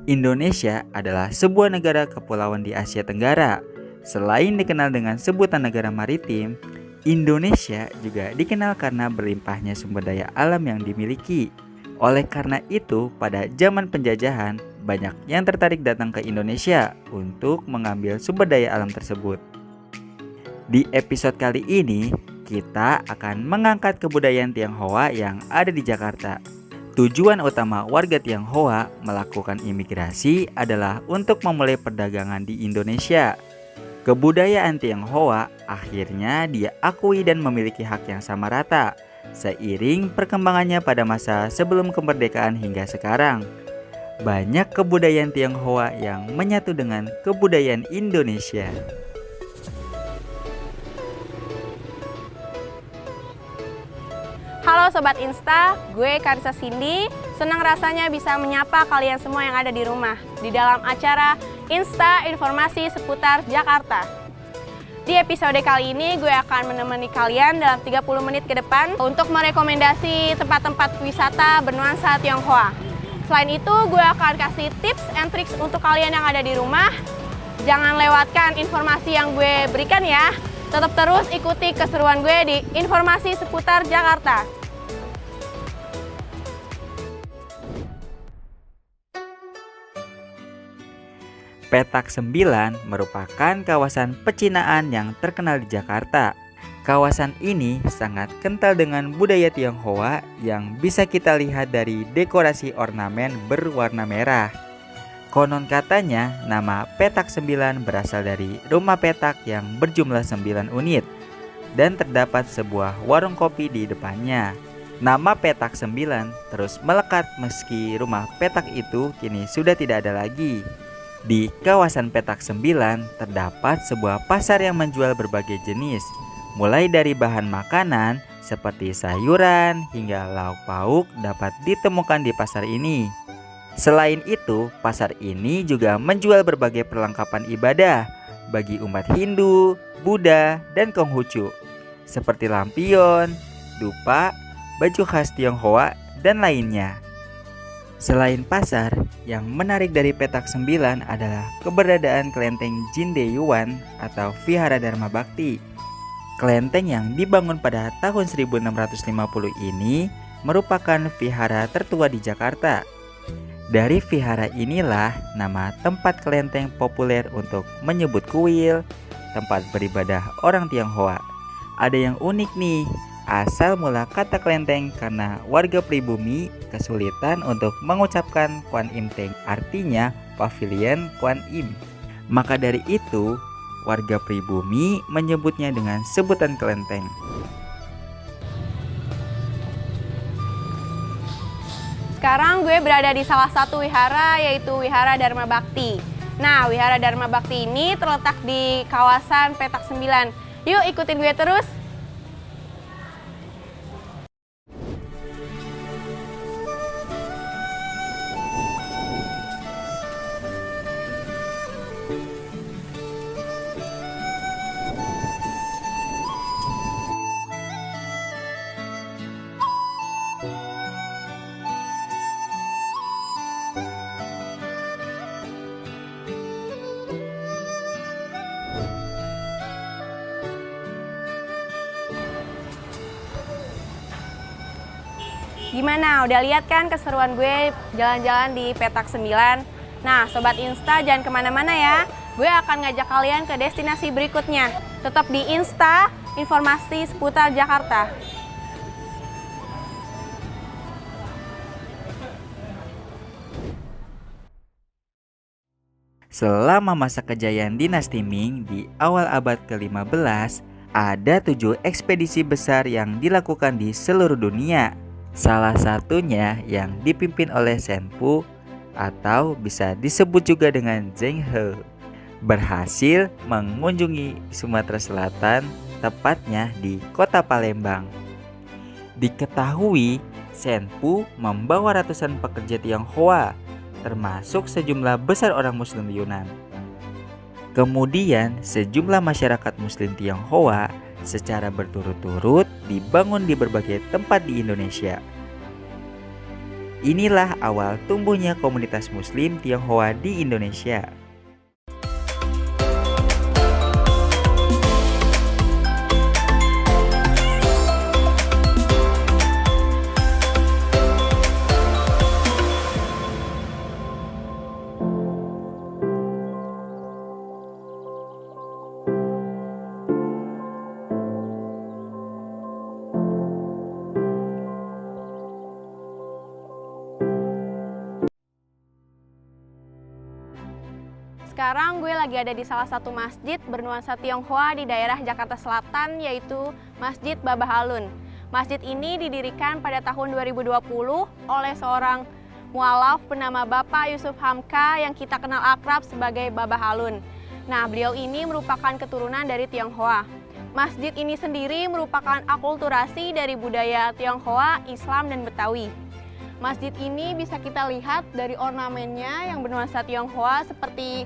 Indonesia adalah sebuah negara kepulauan di Asia Tenggara. Selain dikenal dengan sebutan negara maritim, Indonesia juga dikenal karena berlimpahnya sumber daya alam yang dimiliki. Oleh karena itu, pada zaman penjajahan, banyak yang tertarik datang ke Indonesia untuk mengambil sumber daya alam tersebut. Di episode kali ini, kita akan mengangkat kebudayaan Tionghoa yang ada di Jakarta. Tujuan utama warga Tionghoa melakukan imigrasi adalah untuk memulai perdagangan di Indonesia. Kebudayaan Tionghoa akhirnya diakui dan memiliki hak yang sama rata, seiring perkembangannya pada masa sebelum kemerdekaan hingga sekarang. Banyak kebudayaan Tionghoa yang menyatu dengan kebudayaan Indonesia. Halo Sobat Insta, gue Karisa Cindy. Senang rasanya bisa menyapa kalian semua yang ada di rumah di dalam acara Insta Informasi Seputar Jakarta. Di episode kali ini gue akan menemani kalian dalam 30 menit ke depan untuk merekomendasi tempat-tempat wisata bernuansa Tionghoa. Selain itu gue akan kasih tips and tricks untuk kalian yang ada di rumah. Jangan lewatkan informasi yang gue berikan ya. Tetap terus ikuti keseruan gue di Informasi Seputar Jakarta. Petak 9 merupakan kawasan pecinaan yang terkenal di Jakarta. Kawasan ini sangat kental dengan budaya Tionghoa yang bisa kita lihat dari dekorasi ornamen berwarna merah. Konon katanya nama petak 9 berasal dari rumah petak yang berjumlah 9 unit dan terdapat sebuah warung kopi di depannya. Nama petak 9 terus melekat meski rumah petak itu kini sudah tidak ada lagi. Di kawasan petak 9 terdapat sebuah pasar yang menjual berbagai jenis, mulai dari bahan makanan seperti sayuran hingga lauk pauk dapat ditemukan di pasar ini. Selain itu, pasar ini juga menjual berbagai perlengkapan ibadah bagi umat Hindu, Buddha, dan Konghucu, seperti lampion, dupa, baju khas Tionghoa, dan lainnya. Selain pasar, yang menarik dari petak 9 adalah keberadaan kelenteng Jinde Yuan atau Vihara Dharma Bakti. Kelenteng yang dibangun pada tahun 1650 ini merupakan vihara tertua di Jakarta. Dari vihara inilah nama tempat kelenteng populer untuk menyebut kuil, tempat beribadah orang Tionghoa. Ada yang unik nih, asal mula kata kelenteng karena warga pribumi kesulitan untuk mengucapkan Kwan Im Teng, artinya pavilion Kwan Im. Maka dari itu, warga pribumi menyebutnya dengan sebutan kelenteng. Sekarang gue berada di salah satu wihara, yaitu Wihara Dharma Bakti. Nah, Wihara Dharma Bakti ini terletak di kawasan petak 9. Yuk ikutin gue terus. Gimana? Udah lihat kan keseruan gue jalan-jalan di petak 9? Nah, Sobat Insta jangan kemana-mana ya. Gue akan ngajak kalian ke destinasi berikutnya. Tetap di Insta, Informasi Seputar Jakarta. Selama masa kejayaan dinasti Ming di awal abad ke-15, ada 7 ekspedisi besar yang dilakukan di seluruh dunia. Salah satunya yang dipimpin oleh Shen Pu atau bisa disebut juga dengan Zheng He, berhasil mengunjungi Sumatera Selatan, tepatnya di kota Palembang. Diketahui Shen Pu membawa ratusan pekerja Tionghoa, termasuk sejumlah besar orang Muslim Yunan. Kemudian sejumlah masyarakat Muslim Tionghoa secara berturut-turut dibangun di berbagai tempat di Indonesia. Inilah awal tumbuhnya komunitas Muslim Tionghoa di Indonesia. Sekarang gue lagi ada di salah satu masjid bernuansa Tionghoa di daerah Jakarta Selatan, yaitu Masjid Babah Alun. Masjid ini didirikan pada tahun 2020 oleh seorang mualaf bernama Bapak Yusuf Hamka yang kita kenal akrab sebagai Babah Alun. Nah, beliau ini merupakan keturunan dari Tionghoa. Masjid ini sendiri merupakan akulturasi dari budaya Tionghoa, Islam, dan Betawi. Masjid ini bisa kita lihat dari ornamennya yang bernuansa Tionghoa seperti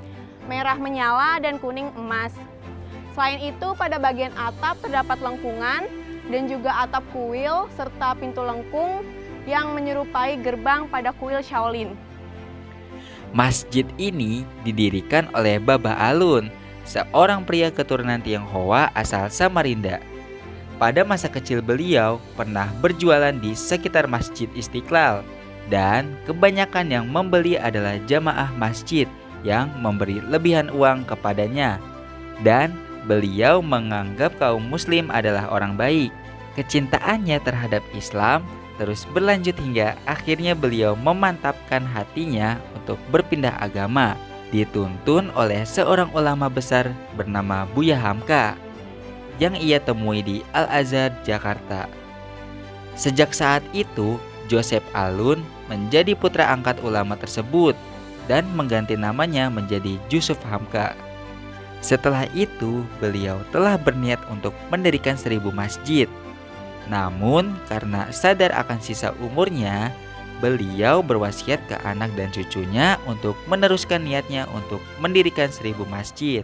merah menyala dan kuning emas. Selain itu, pada bagian atap terdapat lengkungan dan juga atap kuil serta pintu lengkung yang menyerupai gerbang pada kuil Shaolin. Masjid ini didirikan oleh Babah Alun, seorang pria keturunan Tionghoa asal Samarinda. Pada masa kecil beliau pernah berjualan di sekitar Masjid Istiqlal, dan kebanyakan yang membeli adalah jamaah masjid yang memberi lebihan uang kepadanya. Dan beliau menganggap kaum muslim adalah orang baik. Kecintaannya terhadap Islam terus berlanjut hingga akhirnya beliau memantapkan hatinya untuk berpindah agama, dituntun oleh seorang ulama besar bernama Buya Hamka yang ia temui di Al-Azhar, Jakarta. Sejak saat itu, Joseph Alun menjadi putra angkat ulama tersebut dan mengganti namanya menjadi Yusuf Hamka. Setelah itu, beliau telah berniat untuk mendirikan 1000 masjid. Namun, karena sadar akan sisa umurnya, beliau berwasiat ke anak dan cucunya untuk meneruskan niatnya untuk mendirikan 1000 masjid.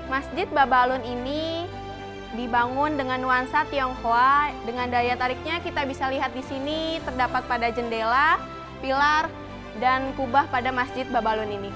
Masjid Babah Alun ini dibangun dengan nuansa Tionghoa. Dengan daya tariknya kita bisa lihat di sini terdapat pada jendela, pilar, dan kubah pada Masjid Babah Alun ini.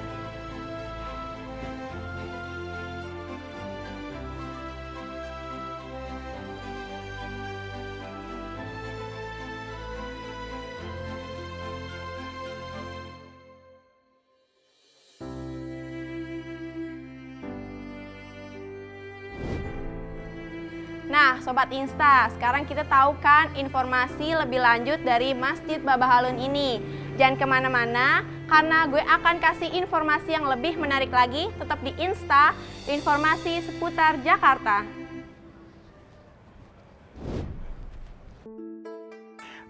Nah, Sobat Insta, sekarang kita tahu kan informasi lebih lanjut dari Masjid Babah Alun ini. Jangan kemana-mana, karena gue akan kasih informasi yang lebih menarik lagi. Tetap di Insta, informasi seputar Jakarta.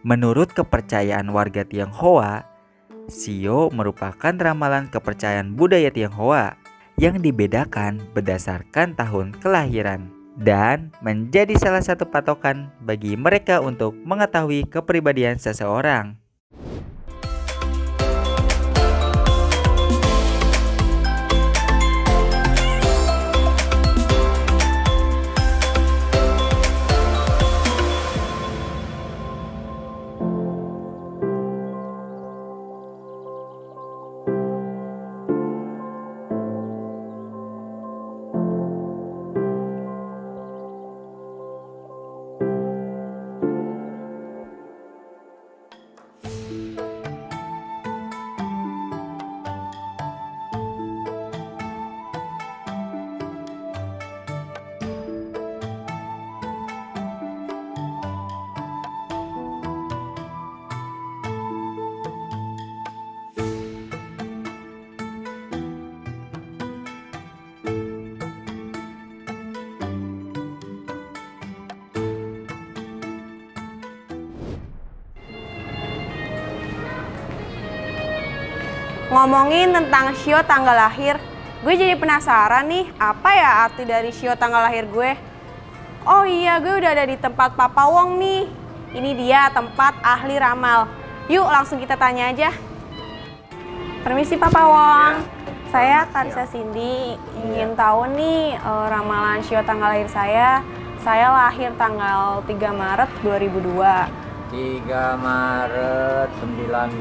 Menurut kepercayaan warga Tionghoa, Shio merupakan ramalan kepercayaan budaya Tionghoa yang dibedakan berdasarkan tahun kelahiran dan menjadi salah satu patokan bagi mereka untuk mengetahui kepribadian seseorang. Ngomongin tentang Shio tanggal lahir, gue jadi penasaran nih, apa ya arti dari Shio tanggal lahir gue? Oh iya, gue udah ada di tempat Papa Wong nih. Ini dia tempat ahli ramal. Yuk langsung kita tanya aja. Permisi Papa Wong. Saya Karisa Cindy, ingin tahu nih ramalan Shio tanggal lahir saya Saya lahir tanggal 3 Maret 2002. 3 Maret 19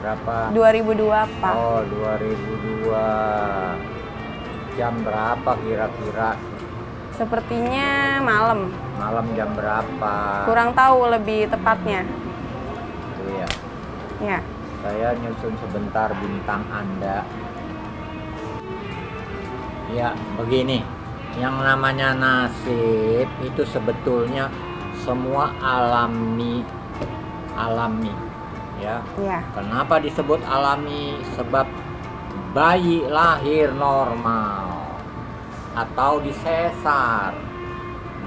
berapa? 2002, Pak. Oh, 2002. Jam berapa kira-kira? Sepertinya malam. Malam jam berapa? Kurang tahu lebih tepatnya. Itu ya. Ya. Saya nyusun sebentar bintang Anda. Ya, begini. Yang namanya nasib itu sebetulnya semua alami. Ya. Ya. Kenapa disebut alami? Sebab bayi lahir normal atau disesar.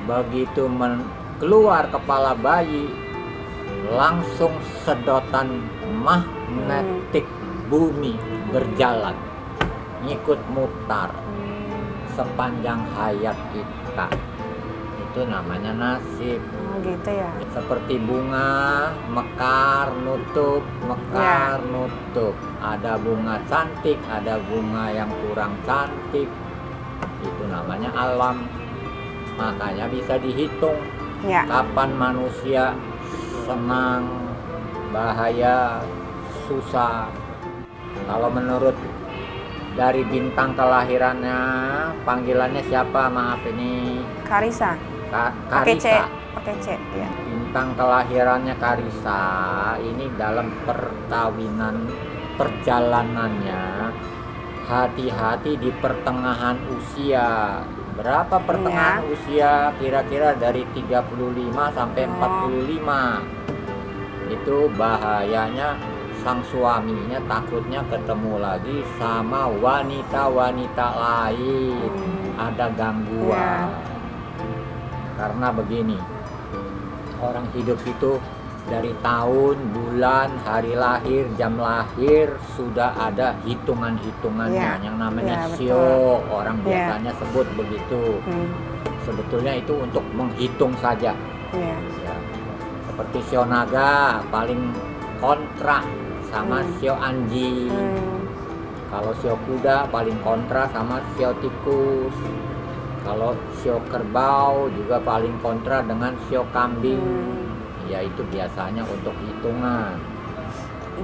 Begitu keluar kepala bayi, langsung sedotan magnetik bumi berjalan, ngikut mutar sepanjang hayat kita. Itu namanya nasib. Oh, gitu ya. Seperti bunga mekar nutup, mekar nutup. Ada bunga cantik, ada bunga yang kurang cantik. Itu namanya alam. Makanya bisa dihitung Ya. kapan manusia senang, bahaya, susah. Kalau menurut dari bintang kelahirannya, panggilannya siapa? Maaf ini Karisa. Pakai C. Karisa. Pakai C, ya. Bintang kelahirannya Karisa ini dalam perjalanannya hati-hati di pertengahan usia. Berapa pertengahan usia? Kira-kira dari 35 sampai 45. Itu bahayanya sang suaminya takutnya ketemu lagi sama wanita-wanita lain. Ada gangguan. Karena begini, orang hidup itu dari tahun, bulan, hari lahir, jam lahir sudah ada hitungan-hitungannya yang namanya sio. Orang biasanya sebut begitu. Sebetulnya itu untuk menghitung saja. Ya. Seperti sio naga paling kontra sama sio anjing. Kalau sio kuda paling kontra sama sio tikus. Kalau sio kerbau juga paling kontra dengan sio kambing. Ya itu biasanya untuk hitungan.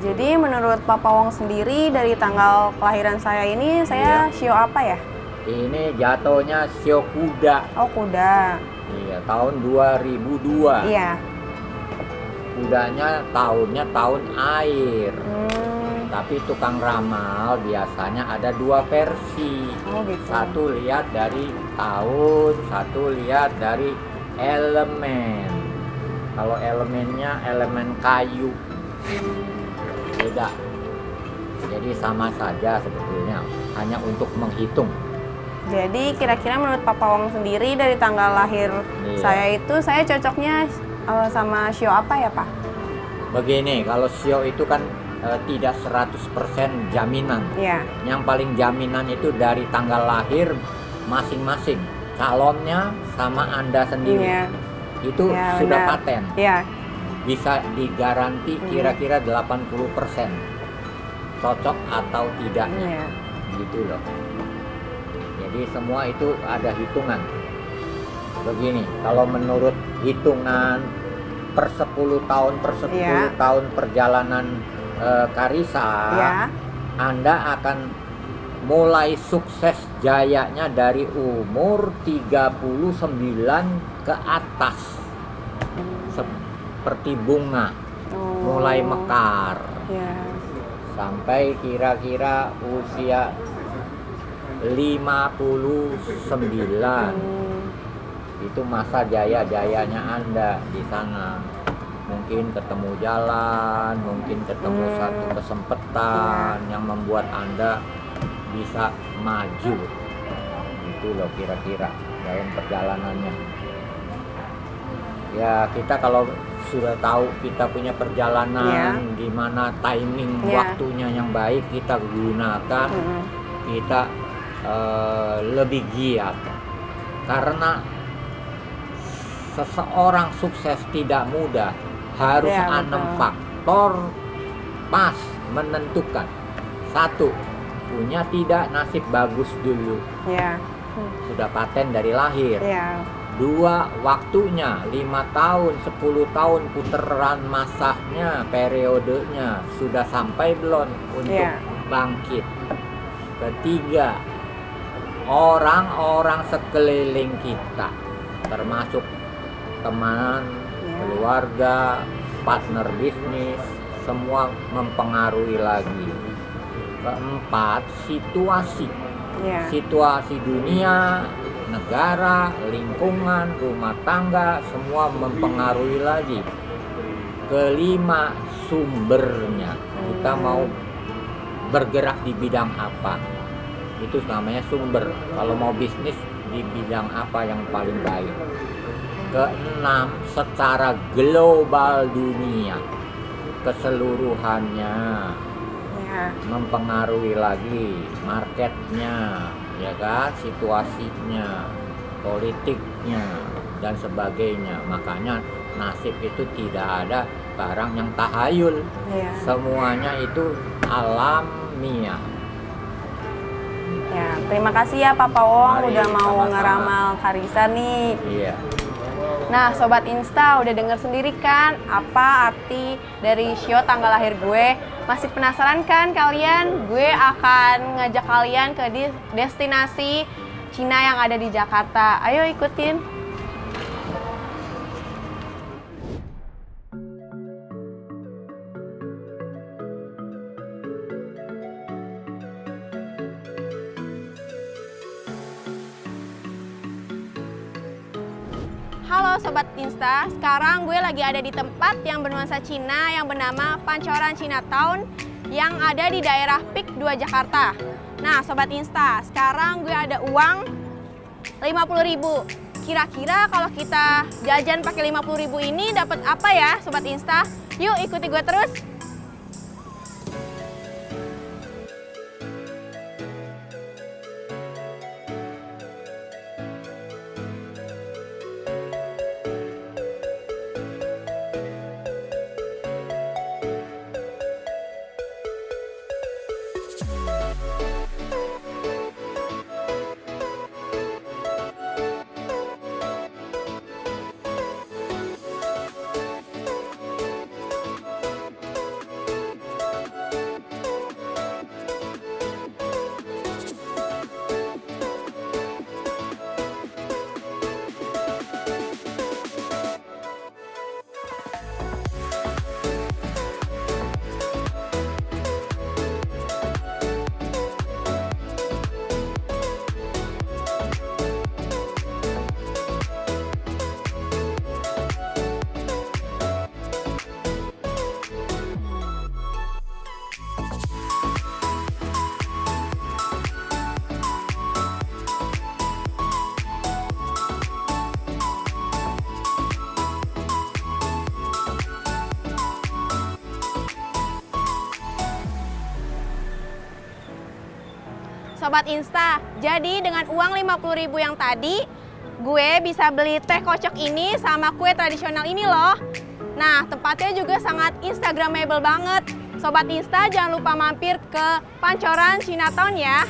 Jadi menurut Papa Wong sendiri dari tanggal kelahiran saya ini saya sio apa ya? Ini jatuhnya sio kuda. Oh, kuda. Iya, tahun 2002. Iya. Kudanya tahun air. Tapi tukang ramal biasanya ada dua versi. Oh, gitu. Satu lihat dari tahun, satu lihat dari elemen. Kalau elemennya elemen kayu, beda. Jadi sama saja sebetulnya, hanya untuk menghitung. Jadi kira-kira menurut Papa Wong sendiri dari tanggal lahir saya itu saya cocoknya sama sio apa ya, Pak? Begini, kalau sio itu kan tidak 100% jaminan. Iya. Yang paling jaminan itu dari tanggal lahir masing-masing, calonnya sama Anda sendiri. Iya. Itu Ya, sudah benar. paten. Iya. Bisa digaranti kira-kira 80% cocok atau tidaknya. Iya. Gitu loh. Jadi semua itu ada hitungan. Begini, kalau menurut hitungan per 10 tahun perjalanan Karisa, Anda akan mulai sukses jayanya dari umur 39 ke atas. Seperti bunga mulai mekar sampai kira-kira usia 59. Itu masa jaya-jayanya Anda di sana. Mungkin ketemu jalan, mungkin ketemu satu kesempatan yang membuat Anda bisa maju. Itu loh kira-kira dalam perjalanannya. Ya, kita kalau sudah tahu kita punya perjalanan di mana timing waktunya yang baik kita gunakan, kita lebih giat. Karena seseorang sukses tidak mudah, harus 6 faktor pas menentukan. 1, punya tidak nasib bagus dulu. Sudah paten dari lahir. Dua, waktunya 5 tahun, 10 tahun putaran masanya, periodenya sudah sampai belum untuk bangkit. Ketiga, orang-orang sekeliling kita, termasuk teman, keluarga, partner bisnis, semua mempengaruhi lagi. Keempat, situasi dunia, negara, lingkungan, rumah tangga, semua mempengaruhi lagi. Kelima, sumbernya, kita mau bergerak di bidang apa, itu namanya sumber. Kalau mau bisnis di bidang apa yang paling baik. Keenam, secara global dunia keseluruhannya mempengaruhi lagi, marketnya, ya kan, situasinya, politiknya, dan sebagainya. Makanya nasib itu tidak ada barang yang tahayul, semuanya itu alamiah. Ya, terima kasih ya Pak Pawong udah mau ngeramal Karissa nih. Iya. Nah, Sobat Insta udah denger sendiri kan apa arti dari show tanggal lahir gue? Masih penasaran kan kalian? Gue akan ngajak kalian ke destinasi Cina yang ada di Jakarta. Ayo ikutin. Halo Sobat Insta, sekarang gue lagi ada di tempat yang bernuansa Cina yang bernama Pancoran Chinatown yang ada di daerah Pik 2 Jakarta. Nah Sobat Insta, sekarang gue ada uang 50.000. Kira-kira kalau kita jajan pakai 50.000 ini dapat apa ya Sobat Insta? Yuk ikuti gue terus. Sobat Insta, jadi dengan uang 50.000 yang tadi, gue bisa beli teh kocok ini sama kue tradisional ini loh. Nah, tempatnya juga sangat instagramable banget. Sobat Insta, jangan lupa mampir ke Pancoran Chinatown ya.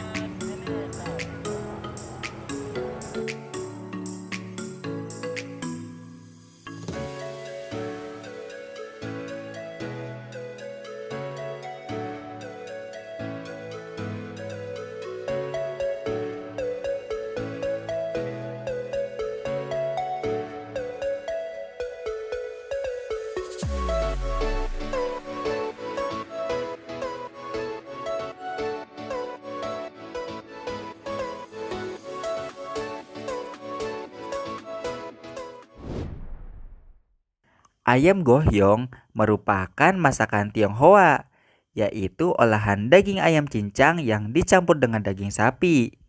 Ayam gohyong merupakan masakan Tionghoa, yaitu olahan daging ayam cincang yang dicampur dengan daging sapi.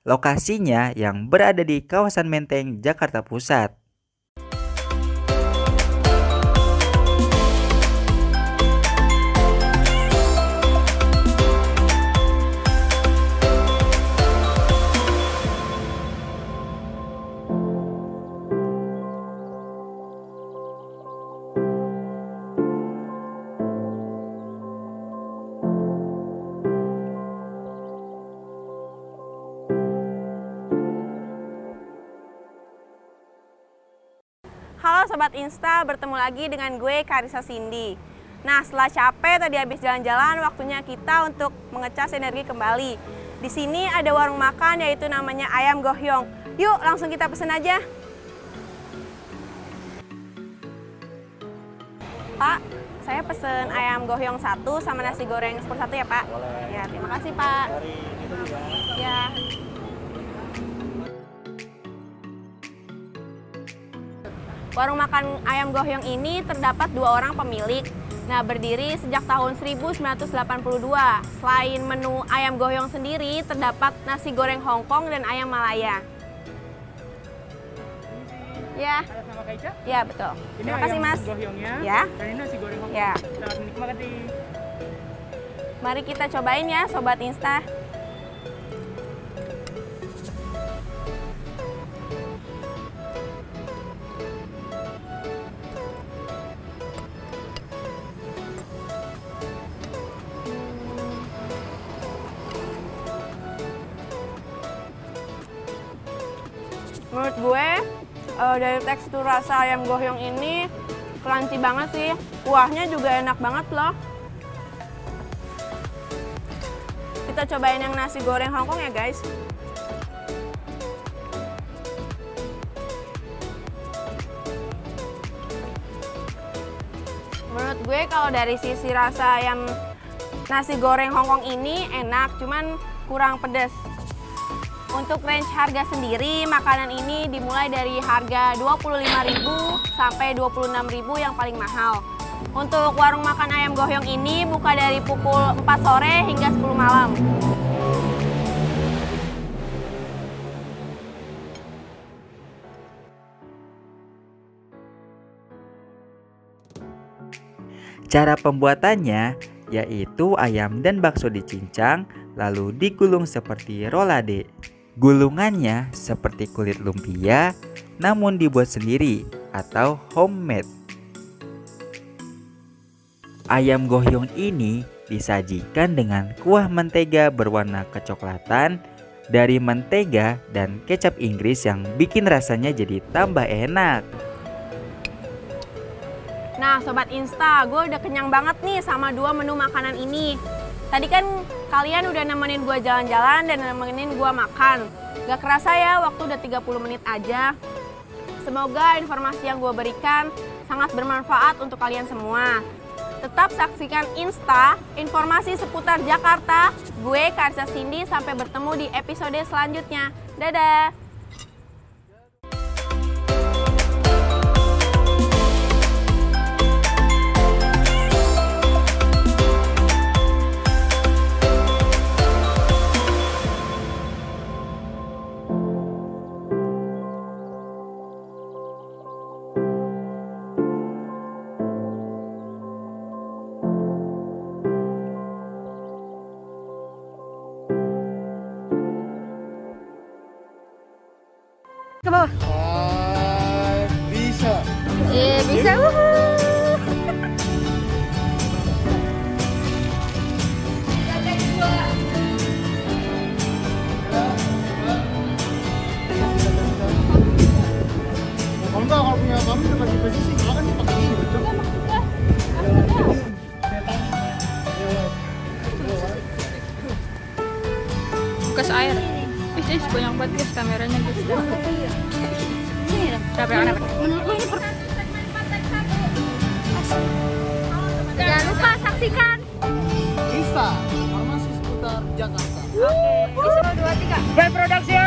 Lokasinya yang berada di kawasan Menteng, Jakarta Pusat. Sobat Insta, bertemu lagi dengan gue Karissa Cindy. Nah, setelah capek tadi habis jalan-jalan, waktunya kita untuk mengecas energi kembali. Di sini ada warung makan yaitu namanya Ayam Gohyong. Yuk, langsung kita pesen aja. Pak, saya pesen ayam gohyong 1 sama nasi goreng seperti 1 ya, Pak. Boleh. Ya, terima kasih, Pak. Ya. Warung makan Ayam Gohyong ini terdapat 2 orang pemilik. Nah, berdiri sejak tahun 1982. Selain menu Ayam Gohyong sendiri, terdapat nasi goreng Hongkong dan ayam Malaya. Ya. Atas nama Kaica? Ya, betul. Ini Terima kasih, ayam Mas. gohyongnya, Ya. dan ini nasi goreng Hongkong. Ya. Selamat menikmati. Mari kita cobain ya, Sobat Insta. Menurut gue, dari tekstur rasa ayam gohyong ini crunchy banget sih. Kuahnya juga enak banget loh. Kita cobain yang nasi goreng Hongkong ya guys. Menurut gue kalau dari sisi rasa ayam nasi goreng Hongkong ini enak, cuman kurang pedas. Untuk range harga sendiri, makanan ini dimulai dari harga 25.000 sampai 26.000 yang paling mahal. Untuk warung makan Ayam Gohyong ini buka dari pukul 4 sore hingga 10 malam. Cara pembuatannya yaitu ayam dan bakso dicincang lalu digulung seperti rolade. Gulungannya seperti kulit lumpia namun dibuat sendiri atau homemade. Ayam gohyong ini disajikan dengan kuah mentega berwarna kecoklatan dari mentega dan kecap Inggris yang bikin rasanya jadi tambah enak. Nah Sobat Insta, gue udah kenyang banget nih sama 2 menu makanan ini. Tadi kan kalian udah nemenin gue jalan-jalan dan nemenin gue makan. Gak kerasa ya, waktu udah 30 menit aja. Semoga informasi yang gue berikan sangat bermanfaat untuk kalian semua. Tetap saksikan Insta, informasi seputar Jakarta. Gue Karissa Cindy, sampai bertemu di episode selanjutnya. Dadah! Ke bawah. Bisa. Bisa. Kalau enggak, kalau punya kamu udah pasti posisi, kalau kan pakai ini betul. Bekas air. Ih, banyak banget guys kameranya guys. Capek anak. Menurut ini jangan lupa saksikan. Insta, informasi seputar Jakarta. Oke. 1, 2, 3. By Production.